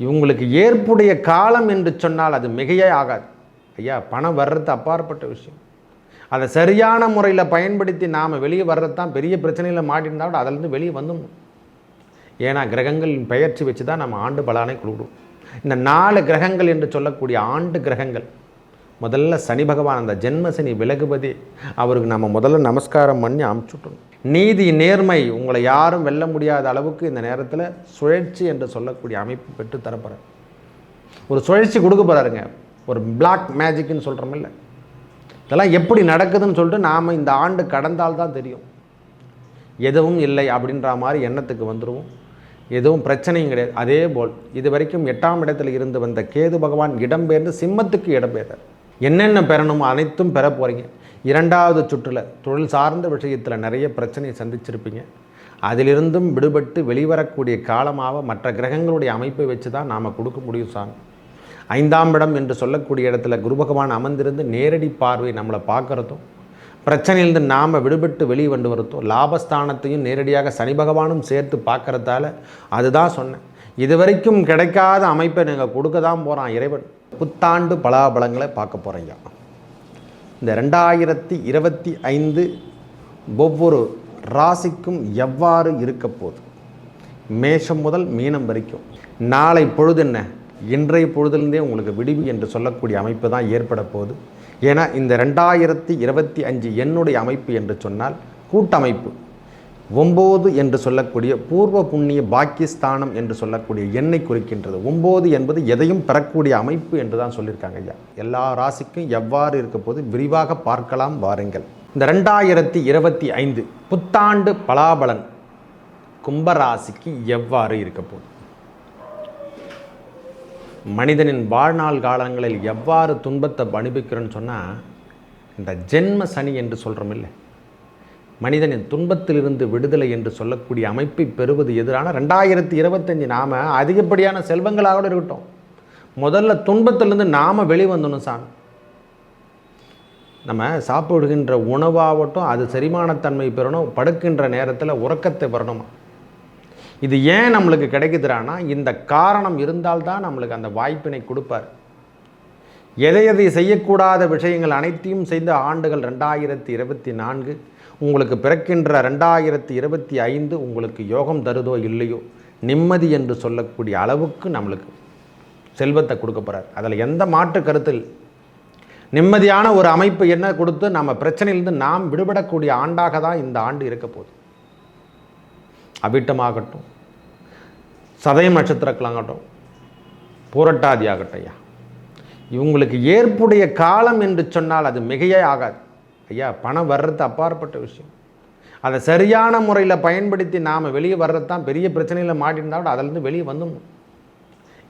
இவங்களுக்கு ஏற்புடைய காலம் என்று சொன்னால் அது மிகையே ஆகாது. ஐயா, பணம் வர்றது அப்பாற்பட்ட விஷயம். அதை சரியான முறையில் பயன்படுத்தி நாம் வெளியே வர்றது தான் பெரிய பிரச்சனையில் மாட்டிருந்தாலும் அதிலேருந்து வெளியே வந்துடணும். ஏன்னா கிரகங்களின் பெயர்ச்சி வச்சு தான் நம்ம ஆண்டு பலனை கொடுக்குறோம். இந்த 4 கிரகங்கள் என்று சொல்லக்கூடிய ஆண்டு கிரகங்கள், முதல்ல சனி பகவான், அந்த ஜென்ம சனி விலகுபதி, அவருக்கு நம்ம முதல்ல நமஸ்காரம் பண்ணி அமுச்சுட்டோம். நீதி நேர்மை உங்களை யாரும் வெல்ல முடியாத அளவுக்கு இந்த நேரத்தில் சுழற்சி என்று சொல்லக்கூடிய அமைப்பு பெற்று தரப்படுறார். ஒரு சுழற்சி கொடுக்க போகிறாருங்க. ஒரு பிளாக் மேஜிக்னு சொல்கிறோமில்ல, இதெல்லாம் எப்படி நடக்குதுன்னு சொல்லிட்டு நாம் இந்த ஆண்டு கடந்தால்தான் தெரியும். எதுவும் இல்லை அப்படின்ற மாதிரி எண்ணத்துக்கு வந்துடுவோம். எதுவும் பிரச்சனையும் கிடையாது. அதே போல் இது வரைக்கும் 8ஆம் இடத்தில் இருந்து வந்த கேது பகவான் இடம்பெயர்ந்து சிம்மத்துக்கு இடம்பெயர்ந்தார். என்னென்ன பெறணுமோ அனைத்தும் பெற போகிறீங்க. 2வது சுற்றில் தொழில் சார்ந்த விஷயத்தில் நிறைய பிரச்சனையை சந்திச்சிருப்பீங்க. அதிலிருந்தும் விடுபட்டு வெளிவரக்கூடிய காலமாக மற்ற கிரகங்களுடைய அமைப்பை வச்சு தான் நாம் கொடுக்க முடியும் சாமி. 5ஆம் இடம் என்று சொல்லக்கூடிய இடத்துல குரு பகவான் அமர்ந்திருந்து நேரடி பார்வை நம்மளை பார்க்குறதும், பிரச்சனையிலிருந்து நாம் விடுபட்டு வெளியே கொண்டு வரதும், லாபஸ்தானத்தையும் நேரடியாக சனி பகவானும் சேர்த்து பார்க்குறதால அதுதான் சொன்னேன். இதுவரைக்கும் கிடைக்காத அமைப்பை நீங்கள் கொடுக்க தான் போகிறான் இறைவன். புத்தாண்டு பலாபலங்களை பார்க்க போகிறீங்க. இந்த 2025 ஒவ்வொரு ராசிக்கும் எவ்வாறு இருக்க போகுது, மேஷம் முதல் மீனம் வரைக்கும். நாளை பொழுது என்ன, இன்றைய பொழுதுலேருந்தே உங்களுக்கு விடிவு என்று சொல்லக்கூடிய அமைப்பு தான் ஏற்பட போகுது. ஏன்னா இந்த 2025 என்னுடைய அமைப்பு என்று சொன்னால் கூட்டமைப்பு. 9 என்று சொல்லக்கூடிய பூர்வ புண்ணிய பாக்கியஸ்தானம் என்று சொல்லக்கூடிய எண்ணை குறிக்கின்றது. 9 என்பது எதையும் பெறக்கூடிய அமைப்பு என்று தான் சொல்லியிருக்காங்க ஐயா. எல்லா ராசிக்கும் எவ்வாறு இருக்க போது விரிவாக பார்க்கலாம் வாருங்கள். இந்த 2025 புத்தாண்டு பலாபலன் கும்பராசிக்கு எவ்வாறு இருக்க போகுது, மனிதனின் வாழ்நாள் காலங்களில் எவ்வாறு துன்பத்தை அனுபவிக்கிறோன்னு சொன்னால், இந்த ஜென்ம சனி என்று சொல்கிறோம் இல்லை, மனிதனின் துன்பத்திலிருந்து விடுதலை என்று சொல்லக்கூடிய அமைப்பை பெறுவது எதிரான 2025 நாம் அதிகப்படியான செல்வங்களாக இருக்கட்டும், முதல்ல துன்பத்திலிருந்து நாம் வெளிவந்தணும் சாமி. நம்ம சாப்பிடுகின்ற உணவாகட்டும் அது செரிமானத்தன்மை பெறணும், படுக்கின்ற நேரத்தில் உறக்கத்தை பெறணுமா. இது ஏன் நம்மளுக்கு கிடைக்குதுறானா, இந்த காரணம் இருந்தால்தான் நம்மளுக்கு அந்த வாய்ப்பினை கொடுப்பார். எதை எதை செய்யக்கூடாத விஷயங்கள் அனைத்தையும் செய்த ஆண்டுகள் 2024. உங்களுக்கு பிறக்கின்ற 2025 உங்களுக்கு யோகம் தருதோ இல்லையோ, நிம்மதி என்று சொல்லக்கூடிய அளவுக்கு நம்மளுக்கு செல்வத்தை கொடுக்க போகிறார். அதில் எந்த மாற்று கருத்தில் நிம்மதியான ஒரு அமைப்பு என்ன கொடுத்து நம்ம பிரச்சனையிலிருந்து நாம் விடுபடக்கூடிய ஆண்டாக தான் இந்த ஆண்டு இருக்க போகுது. அவிட்டமாகட்டும், சதயம் நட்சத்திரங்களாகட்டும், பூரட்டாதி ஆகட்டும் ஐயா, இவங்களுக்கு ஏற்புடைய காலம் என்று சொன்னால் அது மிகையே ஆகாது. ஐயா, பணம் வர்றது அப்பாற்பட்ட விஷயம். அதை சரியான முறையில் பயன்படுத்தி நாம் வெளியே வர்றது தான் பெரிய பிரச்சனையில் மாட்டிருந்தாலும் அதிலேருந்து வெளியே வந்துடணும்.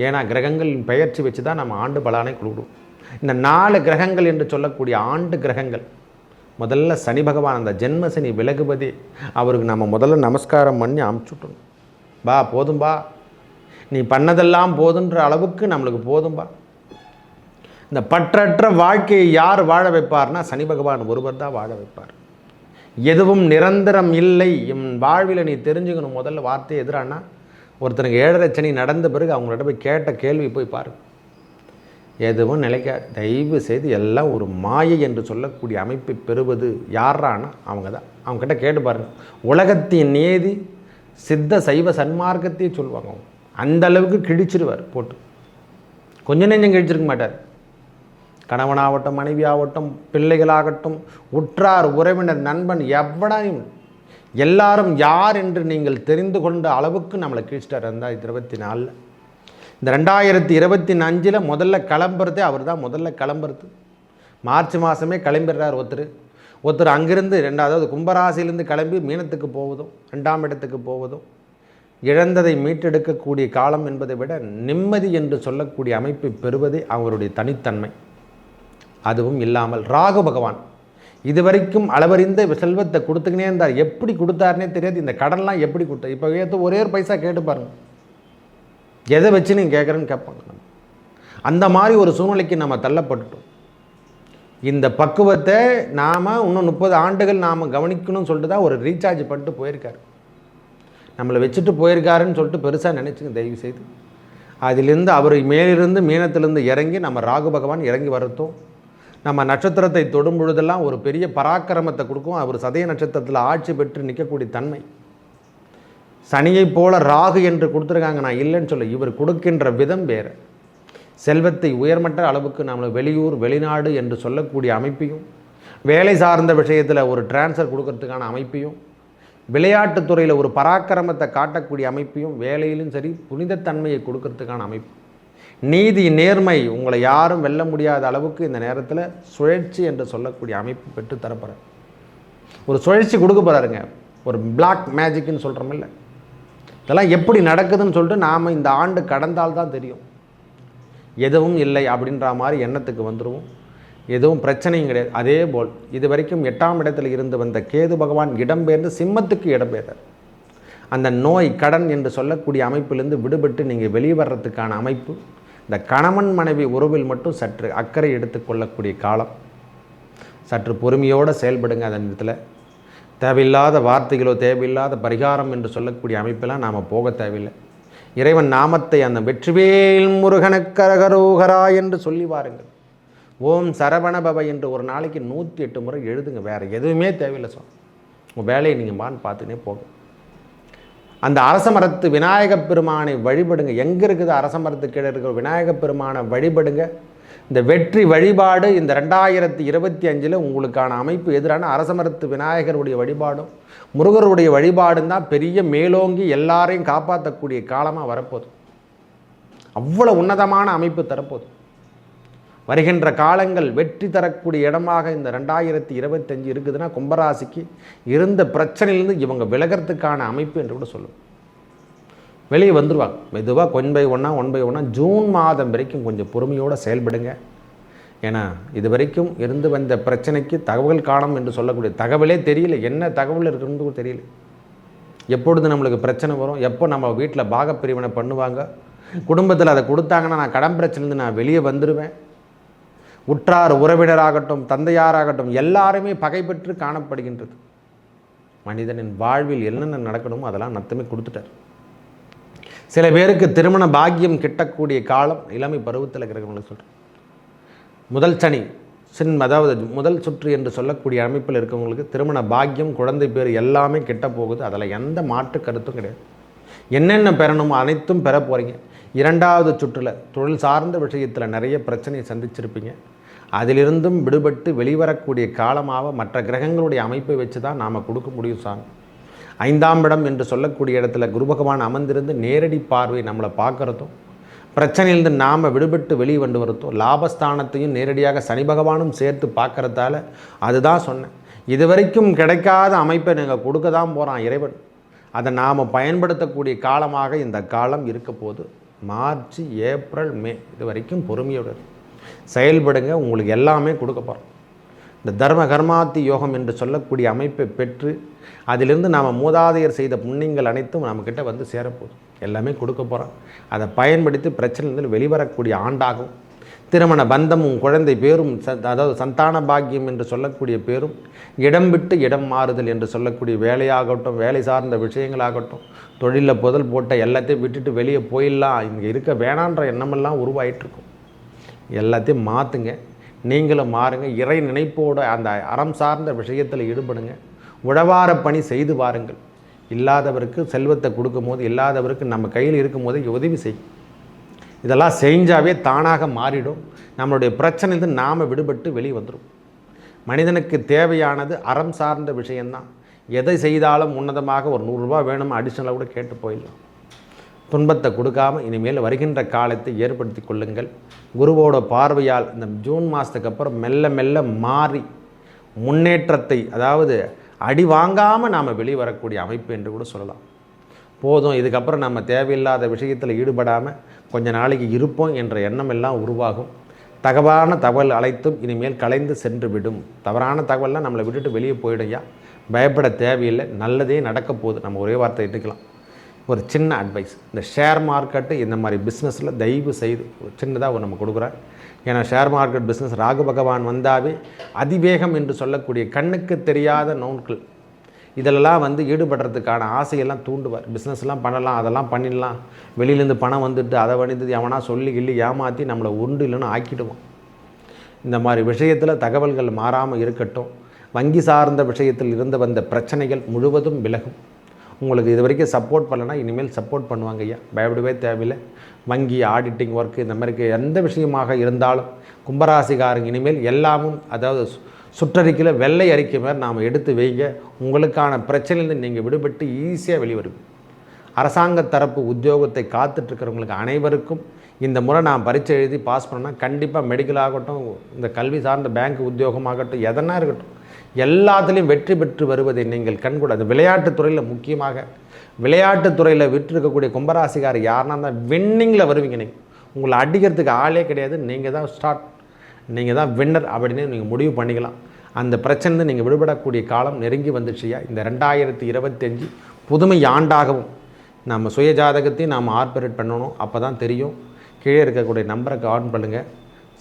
ஏன்னா கிரகங்களின் பெயர்ச்சி வச்சு தான் நம்ம ஆண்டு பலனை கொடுக்குறோம். இந்த 4 கிரகங்கள் என்று சொல்லக்கூடிய ஆண்டு கிரகங்கள், முதல்ல சனி பகவான், அந்த ஜென்ம சனி விலகுபதி, அவருக்கு நம்ம முதல்ல நமஸ்காரம் பண்ணி அமுச்சுட்டோம். பா போதும்பா, நீ பண்ணதெல்லாம் போதுன்ற அளவுக்கு நம்மளுக்கு போதும்பா. இந்த பற்றற்ற வாழ்க்கையை யார் வாழ வைப்பார்னா சனி பகவான் ஒருவர் தான் வாழ வைப்பார். எதுவும் நிரந்தரம் இல்லை என் வாழ்வில் நீ தெரிஞ்சுக்கணும். முதல்ல வார்த்தை எதிரானா, ஒருத்தருக்கு 7.5 சனி நடந்த பிறகு அவங்கள்ட்ட போய் கேட்ட கேள்வி போய் பாரு, எதுவும் நிலைக்க. தயவு செய்து எல்லாம் ஒரு மாயை என்று சொல்லக்கூடிய அமைப்பை பெறுவது யாரானா அவங்க தான். அவங்ககிட்ட கேட்டு பாருங்கள். உலகத்தின் நியதி சித்த சைவ சன்மார்க்கத்தையே சொல்லுவாங்க. அந்த அளவுக்கு கிழிச்சிருவார் போட்டு, கொஞ்சம் நெஞ்சம் கிழிச்சிருக்க மாட்டார். கணவனாகட்டும், மனைவி ஆகட்டும், பிள்ளைகளாகட்டும், உற்றார் உறவினர் நண்பன் எவ்வளவு எல்லாரும் யார் என்று நீங்கள் தெரிந்து கொண்ட அளவுக்கு நம்மளை கிழிச்சிட்டார் 2024. இந்த 2025 முதல்ல கிளம்புறதே அவர் தான். முதல்ல கிளம்புறது மார்ச் மாதமே கிளம்பிடுறார் ஒருத்தர் அங்கிருந்து 2வது கும்பராசியிலிருந்து கிளம்பி மீனத்துக்கு போவதும் 2ஆம் இடத்துக்கு போவதும் இழந்ததை மீட்டெடுக்கக்கூடிய காலம் என்பதை விட நிம்மதி என்று சொல்லக்கூடிய அமைப்பை பெறுவதே அவருடைய தனித்தன்மை. அதுவும் இல்லாமல் ராகு பகவான் இதுவரைக்கும் அளவறிந்த செல்வத்தை கொடுத்துக்கினே இருந்தார். எப்படி கொடுத்தாருனே தெரியாது. இந்த கடன்லாம் எப்படி கொடுத்தார்? இப்போ ஒரே ஒரு பைசா கேட்டு பாருங்கள், எதை வச்சு நீங்கள் கேட்குறேன்னு கேட்பாங்க. அந்த மாதிரி ஒரு சூழ்நிலைக்கு நம்ம தள்ளப்பட்டுட்டோம். இந்த பக்குவத்தை நாம் இன்னும் 30 ஆண்டுகள் நாம் கவனிக்கணும்னு சொல்லிட்டு தான் ஒரு ரீசார்ஜ் பண்ணிட்டு போயிருக்காரு. நம்மளை வச்சுட்டு போயிருக்காருன்னு சொல்லிட்டு பெருசாக நினச்சிங்க தயவு செய்து. அதிலிருந்து அவர் மேலிருந்து மீனத்திலிருந்து இறங்கி நம்ம ராகு பகவான் இறங்கி வரட்டும். நம்ம நட்சத்திரத்தை தொடும் பொழுதெல்லாம் ஒரு பெரிய பராக்கிரமத்தை கொடுக்கும். அவர் சதய நட்சத்திரத்தில் ஆட்சி பெற்று நிற்கக்கூடிய தன்மை. சனியை போல ராகு என்று கொடுத்துருக்காங்க, நான் இல்லைன்னு சொல்ல. இவர் கொடுக்கின்ற விதம் வேறு. செல்வத்தை உயர்மட்ட அளவுக்கு நம்மளை வெளியூர் வெளிநாடு என்று சொல்லக்கூடிய அமைப்பையும், வேலை சார்ந்த விஷயத்தில் ஒரு டிரான்ஸ்ஃபர் கொடுக்கறதுக்கான அமைப்பையும், விளையாட்டுத்துறையில் ஒரு பராக்கிரமத்தை காட்டக்கூடிய அமைப்பையும், வேலையிலும் சரி புனிதத்தன்மையை கொடுக்கறதுக்கான அமைப்பு, நீதி நேர்மை, உங்களை யாரும் வெல்ல முடியாத அளவுக்கு இந்த நேரத்தில் சுழற்சி என்று சொல்லக்கூடிய அமைப்பு பெற்று தரப்படுற ஒரு சுழற்சி கொடுக்க போகிறாருங்க. ஒரு பிளாக் மேஜிக்னு சொல்கிறோமில்ல, இதெல்லாம் எப்படி நடக்குதுன்னு சொல்லிட்டு நாம் இந்த ஆண்டு கடந்தால்தான் தெரியும். எதுவும் இல்லை அப்படின்ற மாதிரி எண்ணத்துக்கு வந்துடுவோம். எதுவும் பிரச்சனையும் கிடையாது. அதே போல் இது வரைக்கும் 8ஆம் இடத்தில் இருந்து வந்த கேது பகவான் இடம்பெயர்ந்து சிம்மத்துக்கு இடம்பெயர்ந்தார். அந்த நோய் கடன் என்று சொல்லக்கூடிய அமைப்பிலிருந்து விடுபட்டு நீங்கள் வெளியே வர்றதுக்கான அமைப்பு. இந்த கணவன் மனைவி உறவில் மட்டும் சற்று அக்கறை எடுத்துக்கொள்ளக்கூடிய காலம். சற்று பொறுமையோடு செயல்படுங்க. அந்த நேரத்தில் தேவையில்லாத வார்த்தைகளோ தேவையில்லாத பரிகாரம் என்று சொல்லக்கூடிய அமைப்பெல்லாம் நாம் போக தேவையில்லை. இறைவன் நாமத்தை அந்த வெற்றிவேல் முருகனுக்கரகரோகரா என்று சொல்லி வாருங்கள். ஓம் சரவணபவ என்று ஒரு நாளைக்கு 108 முறை எழுதுங்க. வேறு எதுவுமே தேவையில்லை. உங்கள் வேலையை நீங்கள் மான் பார்த்துனே போங்க. அந்த அரச மரத்து விநாயகப் பெருமானை வழிபடுங்க. எங்கே இருக்குது அரச மரத்து கீழே இருக்கிற விநாயகப் பெருமானை வழிபடுங்க. இந்த வெற்றி வழிபாடு இந்த 2025 உங்களுக்கான அமைப்பு எதிரான அரச மரத்து விநாயகருடைய வழிபாடும் முருகருடைய வழிபாடும் தான் பெரிய மேலோங்கி எல்லாரையும் காப்பாற்றக்கூடிய காலமாக வரப்போகுது. அவ்வளோ உன்னதமான அமைப்பு தரப்போகுது. வருகின்ற காலங்கள் வெற்றி தரக்கூடிய இடமாக இந்த 2025 இருக்குதுன்னா கும்பராசிக்கு இருந்த பிரச்சனையிலேருந்து இவங்க விலகிறதுக்கான அமைப்பு என்று கூட சொல்லும். வெளியே வந்துடுவாங்க மெதுவாக. 1 by 1 ஜூன் மாதம் வரைக்கும் கொஞ்சம் பொறுமையோடு செயல்படுங்க. ஏன்னா இது வரைக்கும் இருந்து வந்த பிரச்சனைக்கு தகவல் காணும் என்று சொல்லக்கூடிய தகவலே தெரியல. என்ன தகவல் இருக்குன்னு தெரியல. எப்பொழுது நம்மளுக்கு பிரச்சனை வரும், எப்போ நம்ம வீட்டில் பாகப்பிரிவினை பண்ணுவாங்க, குடும்பத்தில் அதை கொடுத்தாங்கன்னா நான் கடன் பிரச்சனைலேருந்து நான் வெளியே வந்துடுவேன். உற்றார் உறவினராகட்டும் தந்தையாராகட்டும் எல்லாருமே பகை பெற்று காணப்படுகின்றது. மனிதனின் வாழ்வில் என்னென்ன நடக்கணுமோ அதெல்லாம் நத்தமே கொடுத்துட்டார். சில பேருக்கு திருமண பாக்கியம் கிட்டக்கூடிய காலம் இளமை பருவத்தில் இருக்கிறவங்களுக்கு சொல்கிறேன். முதல் சனி அதாவது முதல் சுற்று என்று சொல்லக்கூடிய அமைப்பில் இருக்கவங்களுக்கு திருமண பாக்கியம் குழந்தை பேர் எல்லாமே கிட்ட போகுது. அதில் எந்த மாற்று கருத்தும் கிடையாது. என்னென்ன பெறணுமோ அனைத்தும் பெற போகிறீங்க. 2வது சுற்றில் தொழில் சார்ந்த விஷயத்தில் நிறைய பிரச்சனையை சந்திச்சிருப்பீங்க. அதிலிருந்தும் விடுபட்டு வெளிவரக்கூடிய காலமாக மற்ற கிரகங்களுடைய அமைப்பை வச்சு தான் நாம் கொடுக்க முடியும். சாமி 5ஆம் இடம் என்று சொல்லக்கூடிய இடத்துல குரு பகவான் அமர்ந்திருந்து நேரடி பார்வை நம்மளை பார்க்குறதும், பிரச்சனையிலிருந்து நாம் விடுபட்டு வெளியே வந்து வரதும், லாபஸ்தானத்தையும் நேரடியாக சனி பகவானும் சேர்த்து பார்க்குறதால அதுதான் சொன்னேன். இது வரைக்கும் கிடைக்காத அமைப்பை நீங்கள் கொடுக்க தான் போகிறான் இறைவன். அதை நாம் பயன்படுத்தக்கூடிய காலமாக இந்த காலம் இருக்க போது. மார்ச் ஏப்ரல் மே இது வரைக்கும் பொறுமையோடு செயல்படுங்க. உங்களுக்கு எல்லாமே கொடுக்க போகிறோம். இந்த தர்ம கர்மாத்தி யோகம் என்று சொல்லக்கூடிய அமைப்பை பெற்று அதிலிருந்து நாம் மூதாதையர் செய்த புண்ணியங்கள் அனைத்தும் நம்மக்கிட்ட வந்து சேரப்போகுது. எல்லாமே கொடுக்க போகிறோம். அதை பயன்படுத்தி பிரச்சனையிலிருந்து வெளிவரக்கூடிய ஆண்டாகும். திருமண பந்தமும் குழந்தை பேரும் அதாவது சந்தான பாக்கியம் என்று சொல்லக்கூடிய பேரும், இடம் விட்டு இடம் மாறுதல் என்று சொல்லக்கூடிய வேலையாகட்டும், வேலை சார்ந்த விஷயங்களாகட்டும், தொழிலில் புதல் போட்ட எல்லாத்தையும் விட்டுட்டு வெளியே போயிடலாம், இங்கே இருக்க வேணான்ற எண்ணமெல்லாம் உருவாயிட்ருக்கும். எல்லாத்தையும் மாற்றுங்க. நீங்களும் மாறுங்க. இறை நினைப்போடு அந்த அறம் சார்ந்த விஷயத்தில் ஈடுபடுங்க. உழவார பணி செய்து வாருங்கள். இல்லாதவருக்கு செல்வத்தை கொடுக்கும் போது, இல்லாதவருக்கு நம்ம கையில் இருக்கும் போது உதவி செய்யும். இதெல்லாம் செஞ்சாவே தானாக மாறிடும். நம்மளுடைய பிரச்சனைந்து நாம் விடுபட்டு வெளியே வந்துடும். மனிதனுக்கு தேவையானது அறம் சார்ந்த விஷயந்தான். எதை செய்தாலும் உன்னதமாக ஒரு 100 ரூபா வேணும் அடிஷனலாக கூட கேட்டு போயிடலாம். துன்பத்தை கொடுக்காமல் இனிமேல் வருகின்ற காலத்தை ஏற்படுத்தி கொள்ளுங்கள். குருவோட பார்வையால் இந்த ஜூன் மாதத்துக்கு அப்புறம் மெல்ல மெல்ல மாறி முன்னேற்றத்தை, அதாவது அடி வாங்காமல் நாம் வெளிவரக்கூடிய அமைப்பு என்று கூட சொல்லலாம். போதும், இதுக்கப்புறம் நம்ம தேவையில்லாத விஷயத்தில் ஈடுபடாமல் கொஞ்ச நாளைக்கு இருப்போம் என்ற எண்ணம் எல்லாம் உருவாகும். தகவலான தகவல் அனைத்தும் இனிமேல் கலைந்து சென்று விடும். தவறான தகவல்லாம் நம்மளை விட்டுட்டு வெளியே போயிடுயா. பயப்பட தேவையில்லை. நல்லதே நடக்க போகுது. நம்ம ஒரே வார்த்தை எடுத்துக்கலாம். ஒரு சின்ன அட்வைஸ், இந்த ஷேர் மார்க்கெட்டு இந்த மாதிரி பிஸ்னஸில் தயவு செய்து ஒரு சின்னதாக நம்ம கொடுக்குறேன். ஏன்னா ஷேர் மார்க்கெட் பிஸ்னஸ் ராகு பகவான் வந்தாவே அதிவேகம் என்று சொல்லக்கூடிய கண்ணுக்கு தெரியாத நோன்கள், இதிலெல்லாம் வந்து ஈடுபடுறதுக்கான ஆசையெல்லாம் தூண்டுவார். பிஸ்னஸ்லாம் பண்ணலாம், அதெல்லாம் பண்ணிடலாம், வெளியிலேருந்து பணம் வந்துட்டு அதை வணிந்து எவனா சொல்லி கிள்ளி ஏமாற்றி நம்மளை உண்டு இல்லைன்னு ஆக்கிடுவோம். இந்த மாதிரி விஷயத்தில் தகவல்கள் மாறாமல் இருக்கட்டும். வங்கி சார்ந்த விஷயத்தில் இருந்து வந்த பிரச்சனைகள் முழுவதும் விலகும். உங்களுக்கு இது வரைக்கும் சப்போர்ட் பண்ணலைன்னா இனிமேல் சப்போர்ட் பண்ணுவாங்க ஐயா, பயப்படவே தேவையில்லை. வங்கி ஆடிட்டிங் ஒர்க்கு இந்த மாதிரி எந்த விஷயமாக இருந்தாலும் கும்பராசிக்காரங்க இனிமேல் எல்லாமும், அதாவது சுற்றறிக்கையில் வெள்ளை அறிக்கை மாதிரி நாம் எடுத்து வைங்க. உங்களுக்கான பிரச்சனையிலேருந்து நீங்கள் விடுபட்டு ஈஸியாக வெளிவருவீங்க. அரசாங்க தரப்பு உத்தியோகத்தை காத்துட்ருக்கிறவங்களுக்கு அனைவருக்கும் இந்த முறை நான் பரீட்சை எழுதி பாஸ் பண்ணால் கண்டிப்பாக மெடிக்கல் ஆகட்டும், இந்த கல்வி சார்ந்த பேங்க் உத்தியோகமாகட்டும், எதனா இருக்கட்டும், எல்லாத்துலேயும் வெற்றி பெற்று வருவதை நீங்கள் கண்கூட. அது விளையாட்டுத்துறையில் முக்கியமாக விளையாட்டுத்துறையில் விட்டுருக்கக்கூடிய கும்பராசிக்கார் யாருன்னா தான் வின்னிங்கில் வருவீங்க. நீங்கள் உங்களை அடிக்கிறதுக்கு ஆளே கிடையாது, நீங்கள் தான் ஸ்டார்ட், நீங்கள் தான் வின்னர் அப்படின்னு நீங்கள் முடிவு பண்ணிக்கலாம். அந்த பிரச்சனை நீங்கள் விடுபடக்கூடிய காலம் நெருங்கி வந்துடுச்சியா. இந்த 2025 புதுமை ஆண்டாகவும் நம்ம சுய ஜாதகத்தையும் நாம் ஆர்பரேட் பண்ணணும். அப்போ தான் தெரியும். கீழே இருக்கக்கூடிய நம்பருக்கு ஆன் பண்ணுங்கள்,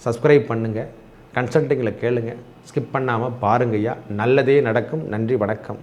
சப்ஸ்கிரைப் பண்ணுங்கள், கன்சல்ட்டிங்கில் கேளுங்க, ஸ்கிப் பண்ணாமல் பாருங்கய்யா. நல்லதே நடக்கும். நன்றி, வணக்கம்.